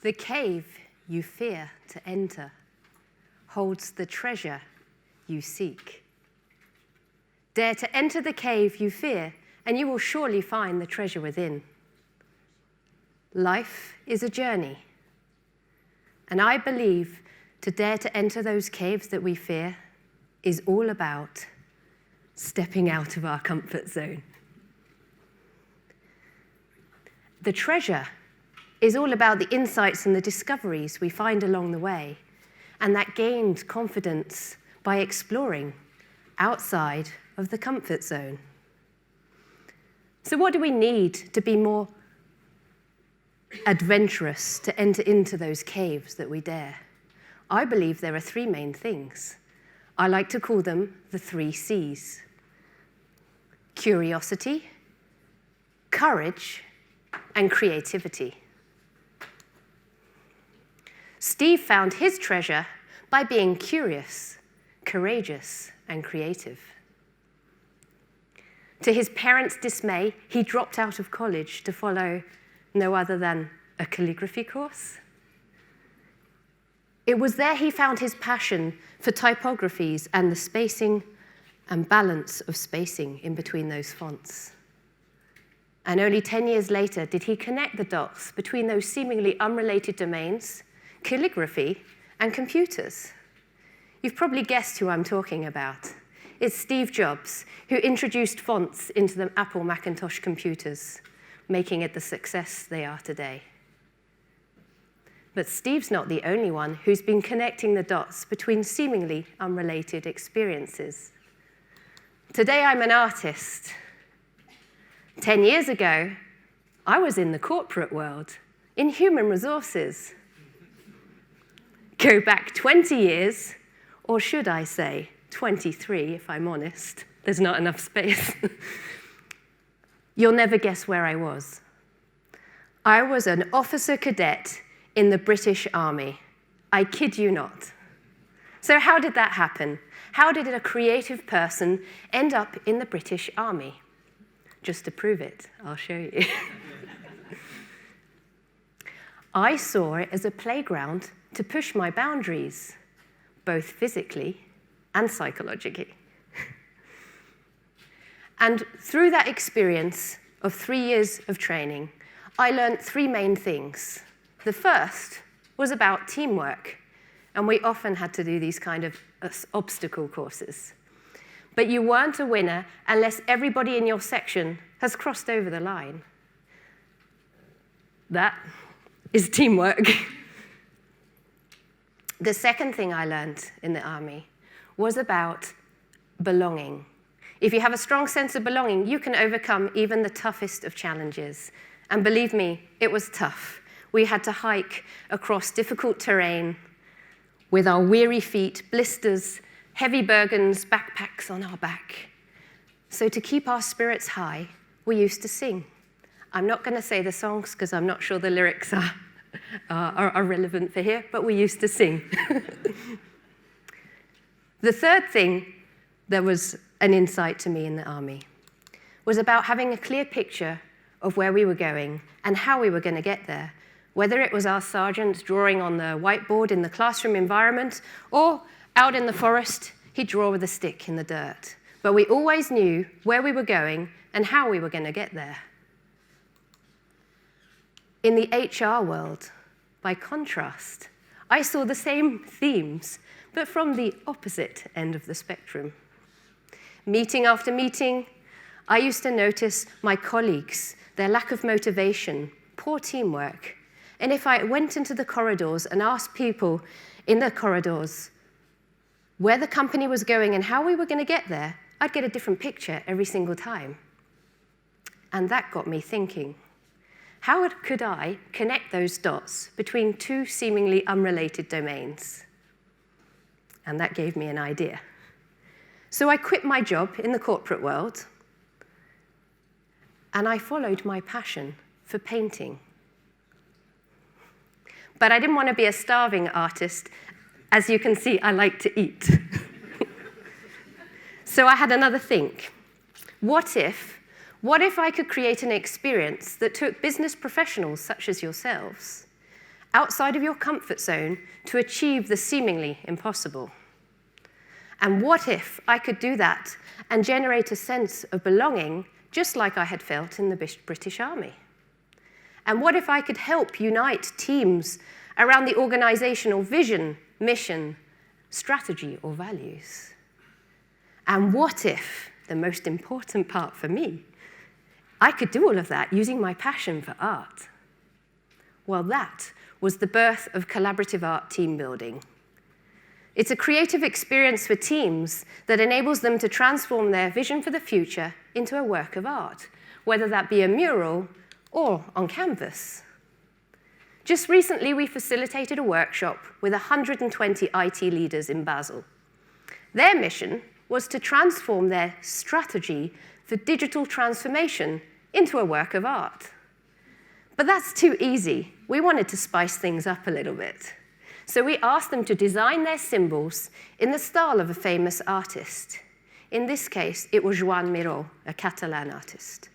The cave you fear to enter holds the treasure you seek. Dare to enter the cave you fear, and you will surely find the treasure within. Life is a journey, and I believe to dare to enter those caves that we fear is all about stepping out of our comfort zone. The treasure is all about the insights and the discoveries we find along the way, and that gained confidence by exploring outside of the comfort zone. So what do we need to be more adventurous, to enter into those caves that we dare? I believe there are three main things. I like to call them the 3 C's: curiosity, courage, and creativity. Steve found his treasure by being curious, courageous, and creative. To his parents' dismay, he dropped out of college to follow no other than a calligraphy course. It was there he found his passion for typographies and the spacing and balance of spacing in between those fonts. And only 10 years later did he connect the dots between those seemingly unrelated domains, calligraphy and computers. You've probably guessed who I'm talking about. It's Steve Jobs, who introduced fonts into the Apple Macintosh computers, making it the success they are today. But Steve's not the only one who's been connecting the dots between seemingly unrelated experiences. Today, I'm an artist. 10 years ago, I was in the corporate world, in human resources. Go back 20 years, or should I say 23, if I'm honest. There's not enough space. You'll never guess where I was. I was an officer cadet in the British Army. I kid you not. So how did that happen? How did a creative person end up in the British Army? Just to prove it, I'll show you. I saw it as a playground to push my boundaries, both physically and psychologically. And through that experience of 3 years of training, I learned 3 main things. The first was about teamwork, and we often had to do these kind of obstacle courses. But you weren't a winner unless everybody in your section has crossed over the line. That is teamwork. The second thing I learned in the army was about belonging. If you have a strong sense of belonging, you can overcome even the toughest of challenges. And believe me, it was tough. We had to hike across difficult terrain with our weary feet, blisters, heavy burdens, backpacks on our back. So to keep our spirits high, we used to sing. I'm not going to say the songs because I'm not sure the lyrics are relevant for here, but we used to sing. The third thing that was an insight to me in the army was about having a clear picture of where we were going and how we were going to get there, whether it was our sergeant drawing on the whiteboard in the classroom environment or out in the forest, he'd draw with a stick in the dirt. But we always knew where we were going and how we were going to get there. In the HR world, by contrast, I saw the same themes, but from the opposite end of the spectrum. Meeting after meeting, I used to notice my colleagues, their lack of motivation, poor teamwork. And if I went into the corridors and asked people in the corridors where the company was going and how we were going to get there, I'd get a different picture every single time. And that got me thinking, how could I connect those dots between 2 seemingly unrelated domains? And that gave me an idea. So I quit my job in the corporate world, and I followed my passion for painting. But I didn't want to be a starving artist. As you can see, I like to eat. So I had another think. What if I could create an experience that took business professionals such as yourselves outside of your comfort zone to achieve the seemingly impossible? And what if I could do that and generate a sense of belonging just like I had felt in the British Army? And what if I could help unite teams around the organizational vision, mission, strategy, or values? And what if, the most important part for me, I could do all of that using my passion for art? Well, that was the birth of collaborative art team building. It's a creative experience for teams that enables them to transform their vision for the future into a work of art, whether that be a mural or on canvas. Just recently, we facilitated a workshop with 120 IT leaders in Basel. Their mission was to transform their strategy for digital transformation into a work of art. But that's too easy. We wanted to spice things up a little bit. So we asked them to design their symbols in the style of a famous artist. In this case, it was Joan Miró, a Catalan artist.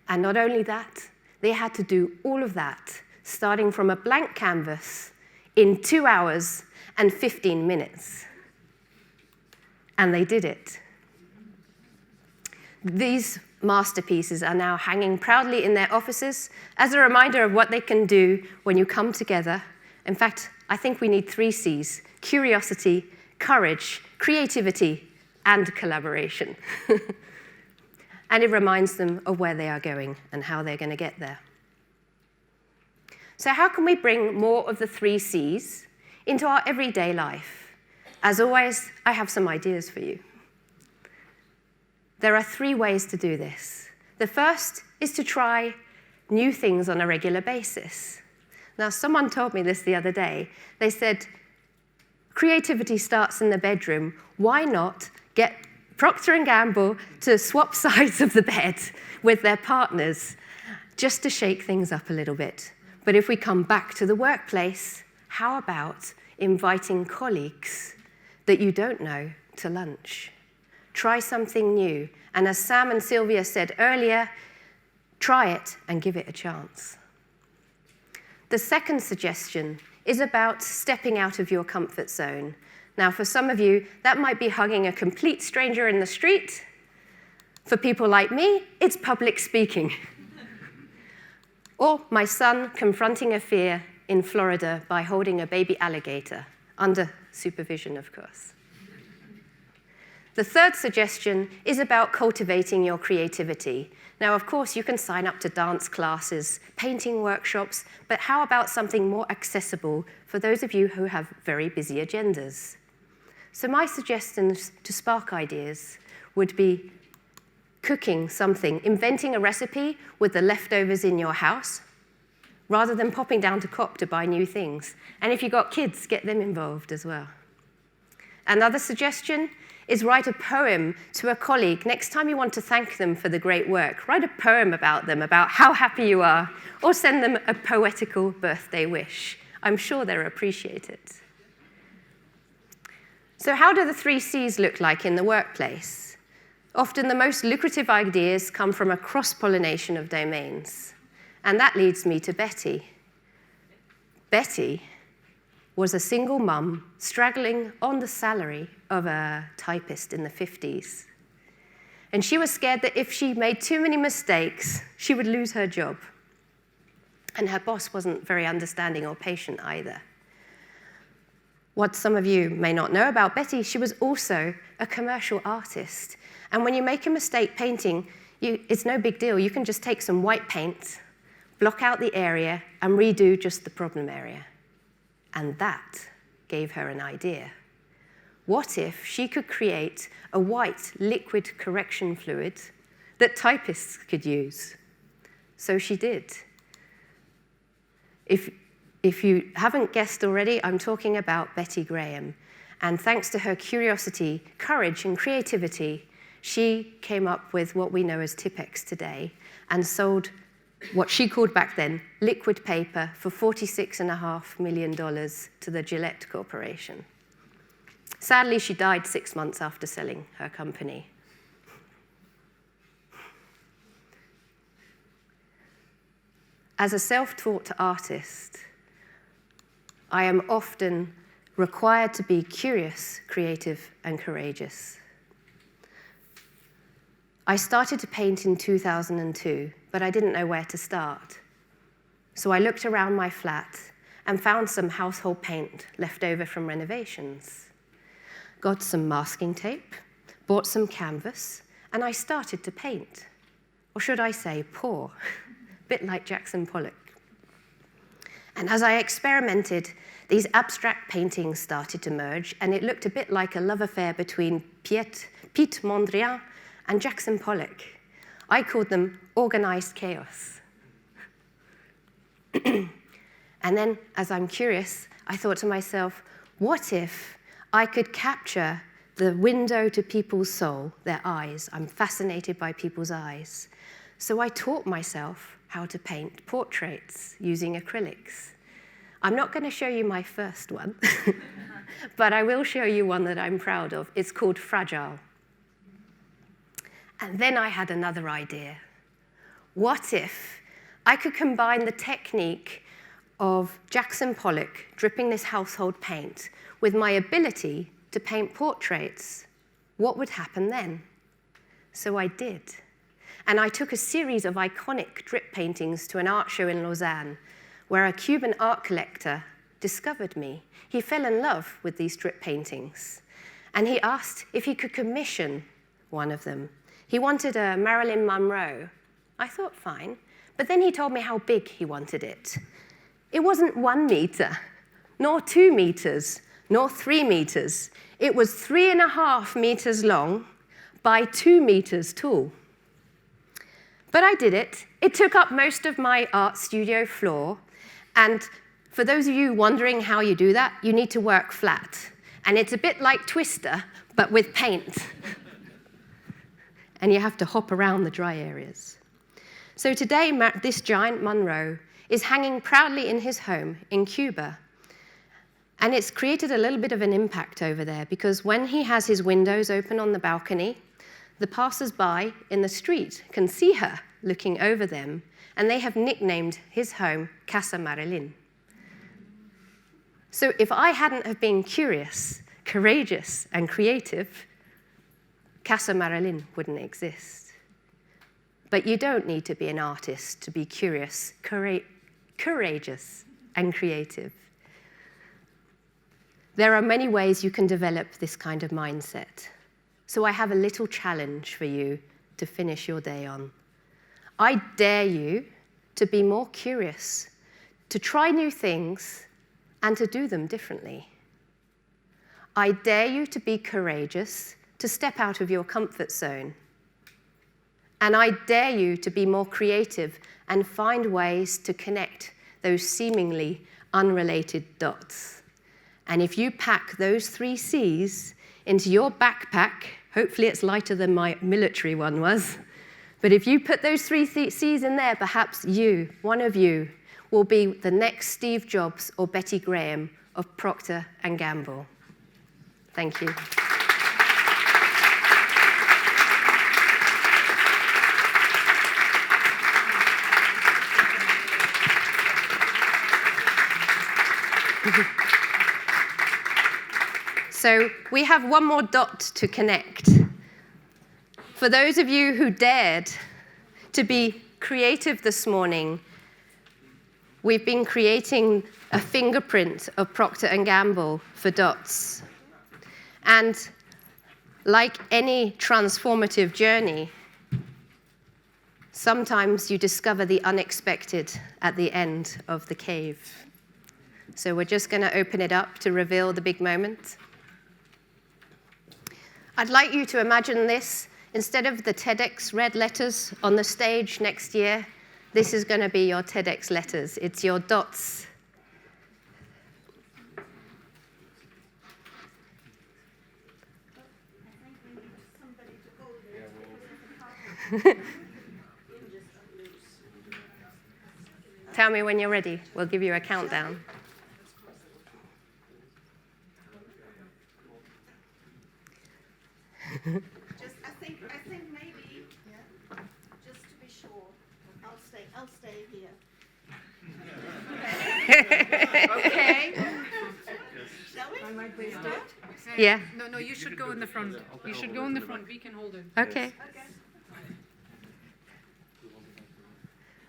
And not only that, they had to do all of that, starting from a blank canvas in 2 hours and 15 minutes. And they did it. These masterpieces are now hanging proudly in their offices as a reminder of what they can do when you come together. In fact, I think we need 3 C's: curiosity, courage, creativity, and collaboration. And it reminds them of where they are going and how they're going to get there. So how can we bring more of the 3 C's into our everyday life? As always, I have some ideas for you. There are 3 ways to do this. The first is to try new things on a regular basis. Now, someone told me this the other day. They said, creativity starts in the bedroom. Why not get Procter Gamble to swap sides of the bed with their partners just to shake things up a little bit? But if we come back to the workplace, how about inviting colleagues that you don't know to lunch? Try something new. And as Sam and Sylvia said earlier, try it and give it a chance. The second suggestion is about stepping out of your comfort zone. Now, for some of you, that might be hugging a complete stranger in the street. For people like me, it's public speaking. Or my son confronting a fear in Florida by holding a baby alligator, under supervision, of course. The third suggestion is about cultivating your creativity. Now, of course, you can sign up to dance classes, painting workshops, but how about something more accessible for those of you who have very busy agendas? So my suggestions to spark ideas would be cooking something, inventing a recipe with the leftovers in your house, rather than popping down to COP to buy new things. And if you've got kids, get them involved as well. Another suggestion is write a poem to a colleague. Next time you want to thank them for the great work, write a poem about them, about how happy you are, or send them a poetical birthday wish. I'm sure they'll appreciate it. So how do the 3 C's look like in the workplace? Often the most lucrative ideas come from a cross-pollination of domains. And that leads me to Betty. Betty was a single mum struggling on the salary of a typist in the 50s. And she was scared that if she made too many mistakes, she would lose her job. And her boss wasn't very understanding or patient either. What some of you may not know about Betty, she was also a commercial artist. And when you make a mistake painting, it's no big deal. You can just take some white paint, block out the area, and redo just the problem area. And that gave her an idea. What if she could create a white liquid correction fluid that typists could use? So she did. If you haven't guessed already, I'm talking about Betty Graham. And thanks to her curiosity, courage, and creativity, she came up with what we know as TEDx today and sold what she called back then liquid paper for $46.5 million to the Gillette Corporation. Sadly, she died 6 months after selling her company. As a self-taught artist, I am often required to be curious, creative, and courageous. I started to paint in 2002, but I didn't know where to start. So I looked around my flat and found some household paint left over from renovations. Got some masking tape, bought some canvas, and I started to paint. Or should I say, pour, a bit like Jackson Pollock. And as I experimented, these abstract paintings started to merge, and it looked a bit like a love affair between Piet Mondrian and Jackson Pollock. I called them organized chaos. And then, as I'm curious, I thought to myself, what if I could capture the window to people's soul, their eyes? I'm fascinated by people's eyes. So I taught myself how to paint portraits using acrylics. I'm not going to show you my first one, but I will show you one that I'm proud of. It's called Fragile. And then I had another idea. What if I could combine the technique of Jackson Pollock dripping this household paint with my ability to paint portraits? What would happen then? So I did. And I took a series of iconic drip paintings to an art show in Lausanne, where a Cuban art collector discovered me. He fell in love with these drip paintings, and he asked if he could commission one of them. He wanted a Marilyn Monroe. I thought, fine. But then he told me how big he wanted it. It wasn't 1 meter, nor 2 meters, nor 3 meters. It was 3.5 meters long by 2 meters tall. But I did it. It took up most of my art studio floor. And for those of you wondering how you do that, you need to work flat. And it's a bit like Twister, but with paint. And you have to hop around the dry areas. So today, this giant Monroe is hanging proudly in his home in Cuba. And it's created a little bit of an impact over there, because when he has his windows open on the balcony, the passers-by in the street can see her looking over them, and they have nicknamed his home Casa Marilyn. So if I hadn't have been curious, courageous, and creative, Casa Marilyn wouldn't exist. But you don't need to be an artist to be curious, courageous, and creative. There are many ways you can develop this kind of mindset. So I have a little challenge for you to finish your day on. I dare you to be more curious, to try new things, and to do them differently. I dare you to be courageous, to step out of your comfort zone. And I dare you to be more creative and find ways to connect those seemingly unrelated dots. And if you pack those 3 C's into your backpack, hopefully it's lighter than my military one was, but if you put those 3 C's in there, perhaps you, one of you, will be the next Steve Jobs or Betty Graham of Procter & Gamble. Thank you. So we have one more dot to connect. For those of you who dared to be creative this morning, we've been creating a fingerprint of Procter & Gamble for dots. And like any transformative journey, sometimes you discover the unexpected at the end of the cave. So we're just going to open it up to reveal the big moment. I'd like you to imagine this. Instead of the TEDx red letters on the stage next year, this is going to be your TEDx letters. It's your dots. Tell me when you're ready. We'll give you a countdown. I think maybe, just to be sure, I'll stay here. Okay. Shall we? I might please start. Yeah. No, you should go in the front. You should go in the front. We can hold it. Okay.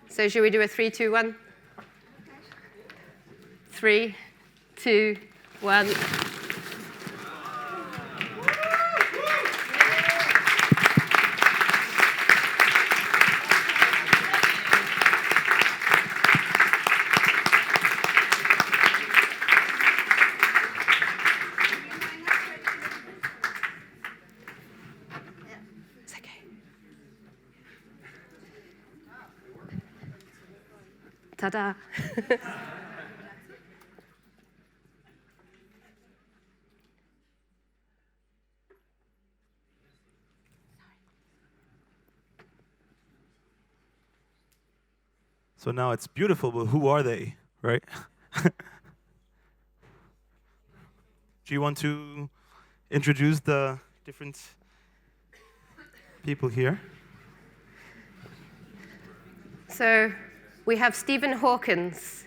So should we do a 3, 2, 1? 3, 2, 1. It's okay. Ta-da. So now it's beautiful, but who are they, right? Do you want to introduce the different people here? So we have Stephen Hawkins,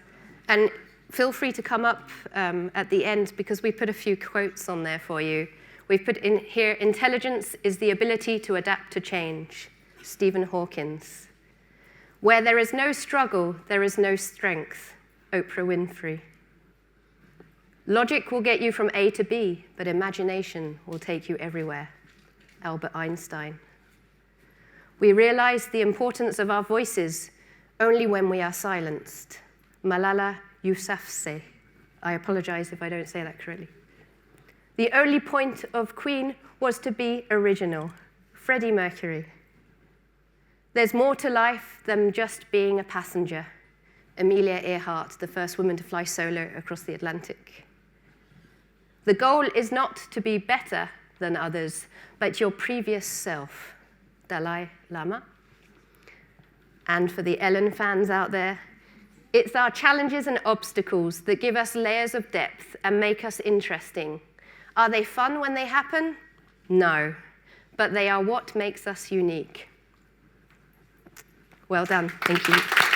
and feel free to come up at the end because we put a few quotes on there for you. We've put in here, intelligence is the ability to adapt to change. Stephen Hawkins. Where there is no struggle, there is no strength. Oprah Winfrey. Logic will get you from A to B, but imagination will take you everywhere. Albert Einstein. We realize the importance of our voices only when we are silenced. Malala Yousafzai. I apologize if I don't say that correctly. The only point of Queen was to be original. Freddie Mercury. There's more to life than just being a passenger. Amelia Earhart, the first woman to fly solo across the Atlantic. The goal is not to be better than others, but your previous self. Dalai Lama. And for the Ellen fans out there, it's our challenges and obstacles that give us layers of depth and make us interesting. Are they fun when they happen? No, but they are what makes us unique. Well done. Thank you.